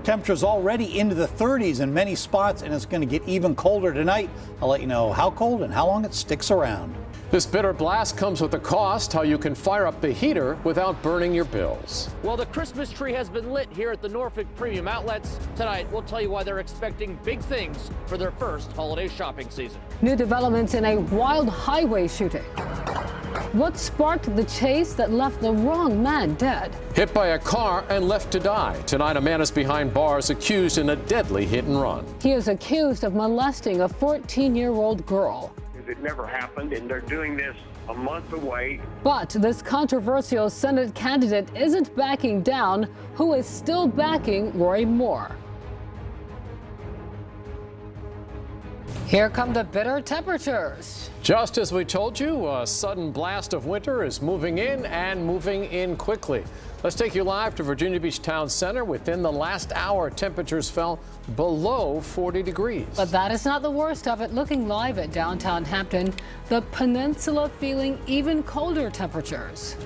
Temperatures already into the 30s in many spots, and it's going to get even colder tonight. I'll let you know how cold and how long it sticks around. This bitter blast comes with a cost, how you can fire up the heater without burning your bills. Well, the Christmas tree has been lit here at the Norfolk Premium Outlets. Tonight, we'll tell you why they're expecting big things for their first holiday shopping season. New developments in a wild highway shooting. What sparked the chase that left the wrong man dead? Hit by a car and left to die. Tonight, a man is behind bars accused in a deadly hit and run. He is accused of molesting a 14-year-old girl. It never happened, and they're doing this a month away. But this controversial Senate candidate isn't backing down, who is still backing Roy Moore. Here come the bitter temperatures. Just as we told you, a sudden blast of winter is moving in and moving in quickly. Let's take you live to Virginia Beach Town Center. Within the last hour, temperatures fell below 40 degrees. But that is not the worst of it. Looking live at downtown Hampton, the peninsula feeling even colder temperatures.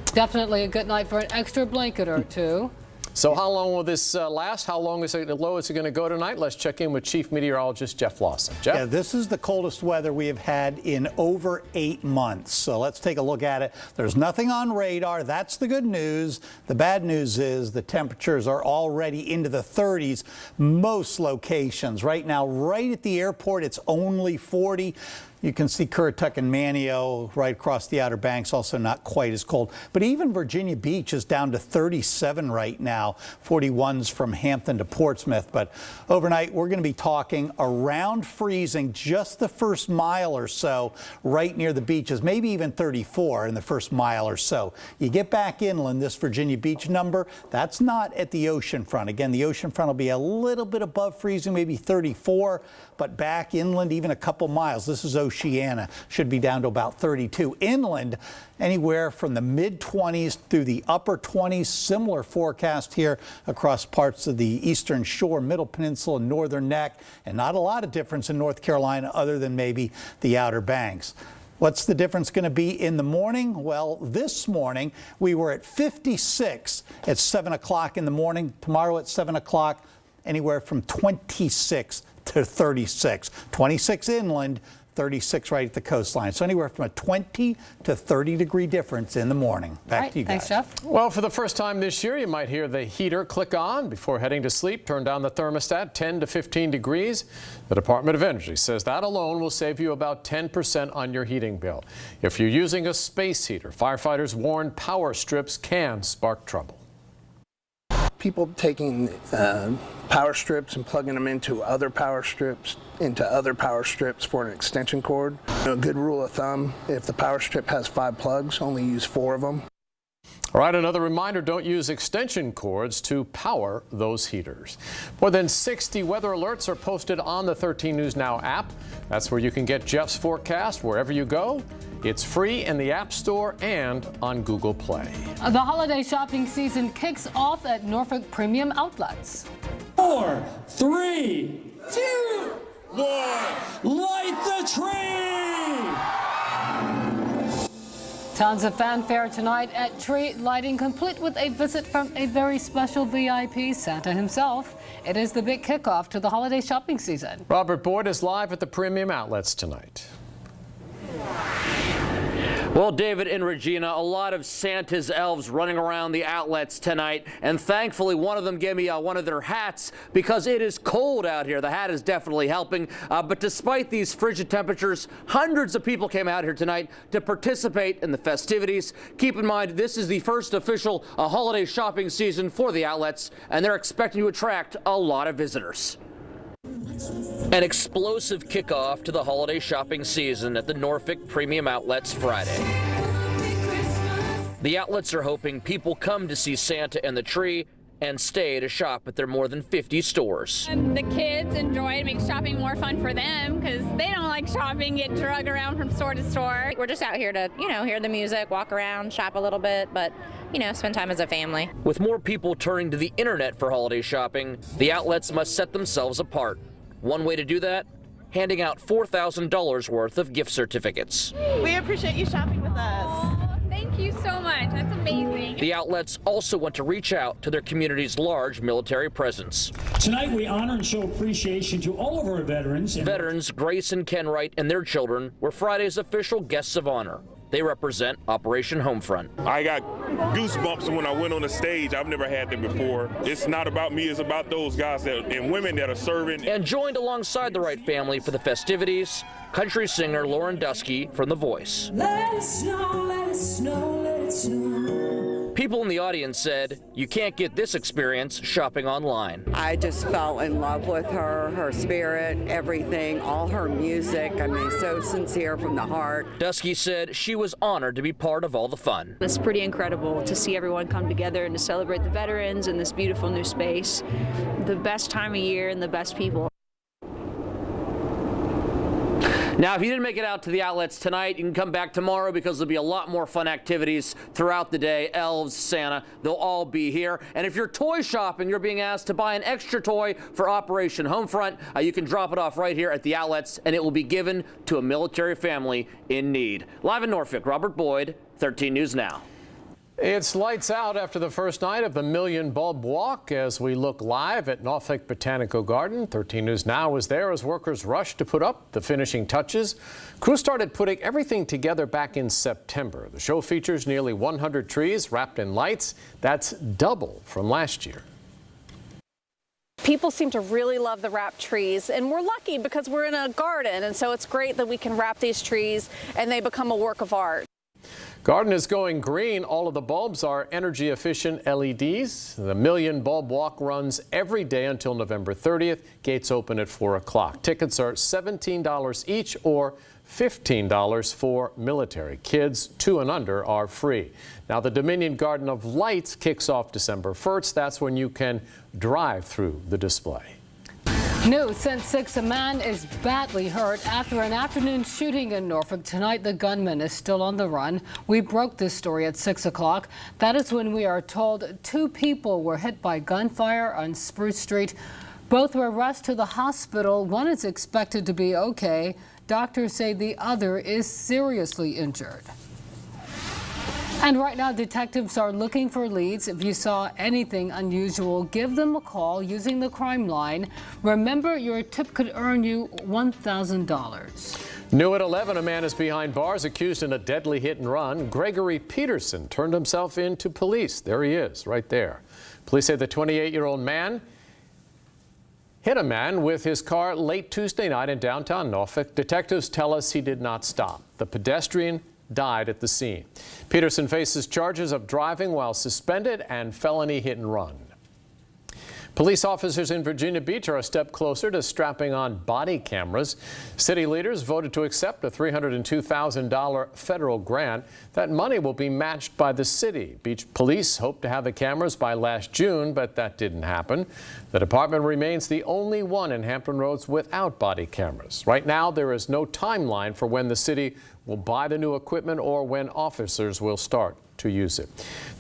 Definitely a good night for an extra blanket or two. So how long will this last? How long is it low is it going to go tonight? Let's check in with Chief Meteorologist Jeff Lawson. Jeff? Yeah, this is the coldest weather we have had in over 8 months. So let's take a look at it. There's nothing on radar. That's the good news. The bad news is the temperatures are already into the 30s. Most locations right now, right at the airport, it's only 40. You can see Currituck and Manio right across the Outer Banks, also not quite as cold. But even Virginia Beach is down to 37 right now, 41s from Hampton to Portsmouth. But overnight, we're going to be talking around freezing just the first mile or so right near the beaches, maybe even 34 in the first mile or so. You get back inland, this Virginia Beach number, that's not at the ocean front. Again, the ocean front will be a little bit above freezing, maybe 34, but back inland, even a couple miles. This is Oceana, should be down to about 32. Inland, anywhere from the mid-20s through the upper 20s. Similar forecast here across parts of the eastern shore, middle peninsula, northern neck, and not a lot of difference in North Carolina other than maybe the Outer Banks. What's the difference going to be in the morning? Well, this morning we were at 56 at 7 o'clock in the morning. Tomorrow at 7 o'clock, anywhere from 26 to 36. 26 inland, 36 right at the coastline. So anywhere from a 20 to 30 degree difference in the morning. Back to you guys. Thanks, Jeff. Well, for the first time this year, you might hear the heater click on before heading to sleep. Turn down the thermostat 10 to 15 degrees. The Department of Energy says that alone will save you about 10% on your heating bill. If you're using a space heater, firefighters warn power strips can spark trouble. People taking power strips and plugging them into other power strips for an extension cord. A good rule of thumb, if the power strip has 5 plugs, only use 4 of them. All right, another reminder, don't use extension cords to power those heaters. More than 60 weather alerts are posted on the 13 News Now app. That's where you can get Jeff's forecast wherever you go. It's free in the App Store and on Google Play. The holiday shopping season kicks off at Norfolk Premium Outlets. 4, 3, 2, 1. Light the tree! Tons of fanfare tonight at tree lighting, complete with a visit from a very special VIP, Santa himself. It is the big kickoff to the holiday shopping season. Robert Boyd is live at the Premium Outlets tonight. Well, David and Regina, a lot of Santa's elves running around the outlets tonight, and thankfully one of them gave me one of their hats because it is cold out here. The hat is definitely helping, but despite these frigid temperatures, hundreds of people came out here tonight to participate in the festivities. Keep in mind, this is the first official holiday shopping season for the outlets, and they're expecting to attract a lot of visitors. An explosive kickoff to the holiday shopping season at the Norfolk Premium Outlets Friday. The outlets are hoping people come to see Santa and the tree and stay to shop at their more than 50 stores. And the kids enjoy it. It makes shopping more fun for them because they don't like shopping, get drugged around from store to store. We're just out here to, hear the music, walk around, shop a little bit, but, spend time as a family. With more people turning to the internet for holiday shopping, the outlets must set themselves apart. One way to do that, handing out $4,000 worth of gift certificates. We appreciate you shopping with us. Thank you so so much. That's amazing. The outlets also want to reach out to their community's large military presence. Tonight, we honor and show appreciation to all of our veterans. Veterans Grace and Ken Wright and their children were Friday's official guests of honor. They represent Operation Homefront. I got goosebumps when I went on the stage. I've never had them before. It's not about me, it's about those guys and women that are serving. And joined alongside the Wright family for the festivities, country singer Lauren Dusky from The Voice. Let it snow, let it snow, let it snow. People in the audience said, you can't get this experience shopping online. I just fell in love with her, her spirit, everything, all her music. I mean, so sincere from the heart. Dusky said she was honored to be part of all the fun. It's pretty incredible to see everyone come together and to celebrate the veterans in this beautiful new space. The best time of year and the best people. Now, if you didn't make it out to the outlets tonight, you can come back tomorrow because there'll be a lot more fun activities throughout the day. Elves, Santa, they'll all be here. And if you're toy shopping, you're being asked to buy an extra toy for Operation Homefront. You can drop it off right here at the outlets, and it will be given to a military family in need. Live in Norfolk, Robert Boyd, 13 News Now. It's lights out after the first night of the Million Bulb Walk as we look live at Norfolk Botanical Garden. 13 News Now was there as workers rushed to put up the finishing touches. Crews started putting everything together back in September. The show features nearly 100 trees wrapped in lights. That's double from last year. People seem to really love the wrapped trees, and we're lucky because we're in a garden, and so it's great that we can wrap these trees and they become a work of art. Garden is going green. All of the bulbs are energy efficient LEDs. The Million Bulb Walk runs every day until November 30th. Gates open at 4 o'clock. Tickets are $17 each or $15 for military. Kids 2 and under are free. Now the Dominion Garden of Lights kicks off December 1st. That's when you can drive through the display. News since 6, a man is badly hurt after an afternoon shooting in Norfolk. Tonight, the gunman is still on the run. We broke this story at 6 o'clock. That is when we are told 2 people were hit by gunfire on Spruce Street. Both were rushed to the hospital. One is expected to be okay. Doctors say the other is seriously injured. And right now, detectives are looking for leads. If you saw anything unusual, give them a call using the crime line. Remember, your tip could earn you $1,000. New at 11, a man is behind bars accused in a deadly hit and run. Gregory Peterson turned himself in to police. There he is, right there. Police say the 28-year-old man hit a man with his car late Tuesday night in downtown Norfolk. Detectives tell us he did not stop. The pedestrian died at the scene. Peterson faces charges of driving while suspended and felony hit and run. Police officers in Virginia Beach are a step closer to strapping on body cameras. City leaders voted to accept a $302,000 federal grant. That money will be matched by the city. Beach police hoped to have the cameras by last June, but that didn't happen. The department remains the only one in Hampton Roads without body cameras. Right now, there is no timeline for when the city will buy the new equipment or when officers will start to use it.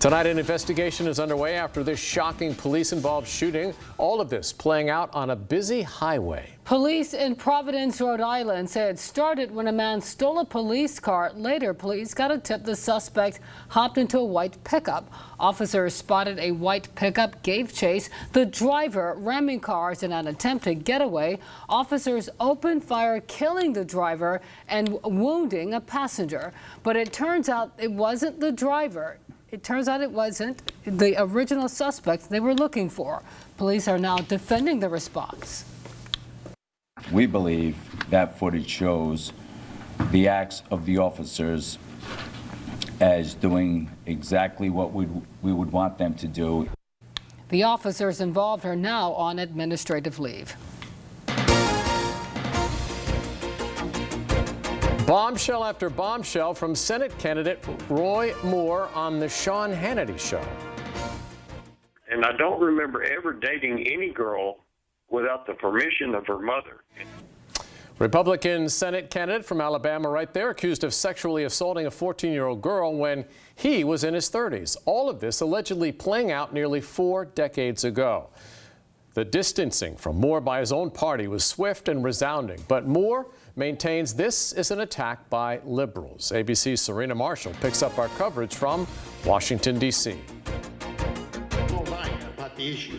Tonight, an investigation is underway after this shocking police-involved shooting. All of this playing out on a busy highway. Police in Providence, Rhode Island say it started when a man stole a police car. Later, police got a tip the suspect hopped into a white pickup. Officers spotted a white pickup, gave chase. The driver ramming cars in an attempt to get away. Officers opened fire, killing the driver and wounding a passenger. But it turns out it wasn't the driver. It turns out it wasn't the original suspect they were looking for. Police are now defending the response. We believe that footage shows the acts of the officers as doing exactly what we would want them to do. The officers involved are now on administrative leave. Bombshell after bombshell from Senate candidate Roy Moore on the Sean Hannity Show. And I don't remember ever dating any girl without the permission of her mother. Republican Senate candidate from Alabama right there, accused of sexually assaulting a 14-year-old girl when he was in his 30s. All of this allegedly playing out nearly 4 decades ago. The distancing from Moore by his own party was swift and resounding, but Moore maintains this is an attack by liberals. ABC's Serena Marshall picks up our coverage from Washington, D.C.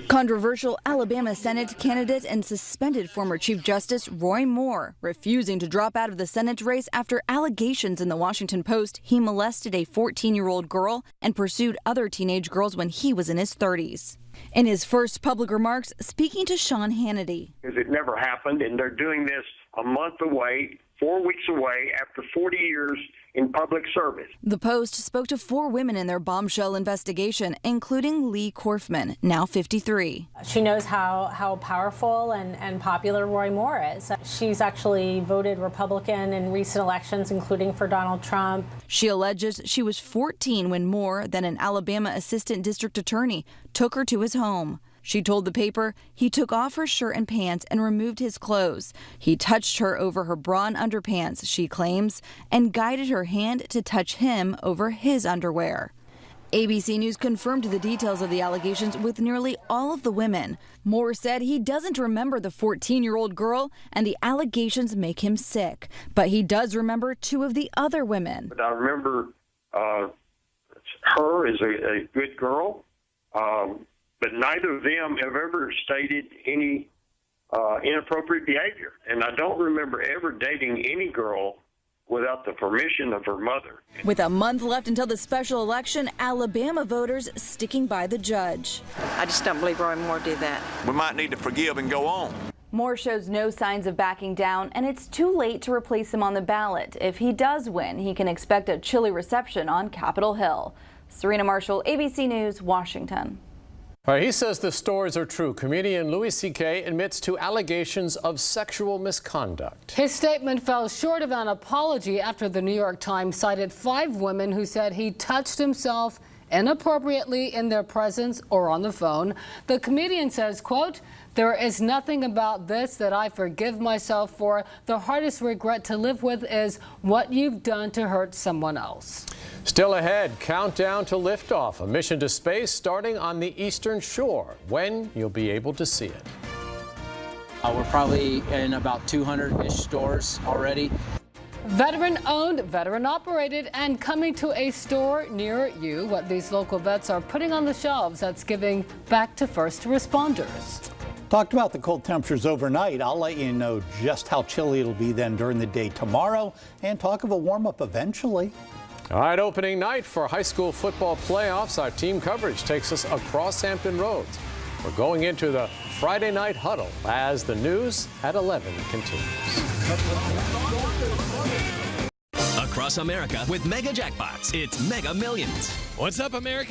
Controversial Alabama Senate candidate and suspended former Chief Justice Roy Moore refusing to drop out of the Senate race after allegations in the Washington Post he molested a 14-year-old girl and pursued other teenage girls when he was in his 30s. In his first public remarks, speaking to Sean Hannity. Because it never happened, and they're doing this a month away, 4 weeks away, after 40 years in public service. The Post spoke to 4 women in their bombshell investigation, including Lee Korfman, now 53. She knows how powerful and popular Roy Moore is. She's actually voted Republican in recent elections, including for Donald Trump. She alleges she was 14 when Moore, then an Alabama assistant district attorney, took her to his home. She told the paper he took off her shirt and pants and removed his clothes. He touched her over her bra and underpants, she claims, and guided her hand to touch him over his underwear. ABC News confirmed the details of the allegations with nearly all of the women. Moore said he doesn't remember the 14-year-old girl, and the allegations make him sick. But he does remember 2 of the other women. But I remember her as a good girl. But neither of them have ever stated any inappropriate behavior. And I don't remember ever dating any girl without the permission of her mother. With a month left until the special election, Alabama voters sticking by the judge. I just don't believe Roy Moore did that. We might need to forgive and go on. Moore shows no signs of backing down, and it's too late to replace him on the ballot. If he does win, he can expect a chilly reception on Capitol Hill. Serena Marshall, ABC News, Washington. All right, he says the stories are true. Comedian Louis C.K. admits to allegations of sexual misconduct. His statement fell short of an apology after the New York Times cited 5 women who said he touched himself inappropriately in their presence or on the phone. The comedian says, quote, "There is nothing about this that I forgive myself for. The hardest regret to live with is what you've done to hurt someone else." Still ahead, countdown to liftoff, a mission to space starting on the eastern shore. When you'll be able to see it. We're probably in about 200-ish stores already. Veteran-owned, veteran-operated, and coming to a store near you. What these local vets are putting on the shelves that's giving back to first responders. Talked about the cold temperatures overnight. I'll let you know just how chilly it'll be then during the day tomorrow, and talk of a warm-up eventually. All right, opening night for high school football playoffs. Our team coverage takes us across Hampton Roads. We're going into the Friday night huddle as the news at 11 continues. Across America with Mega Jackpots, it's Mega Millions. What's up, America?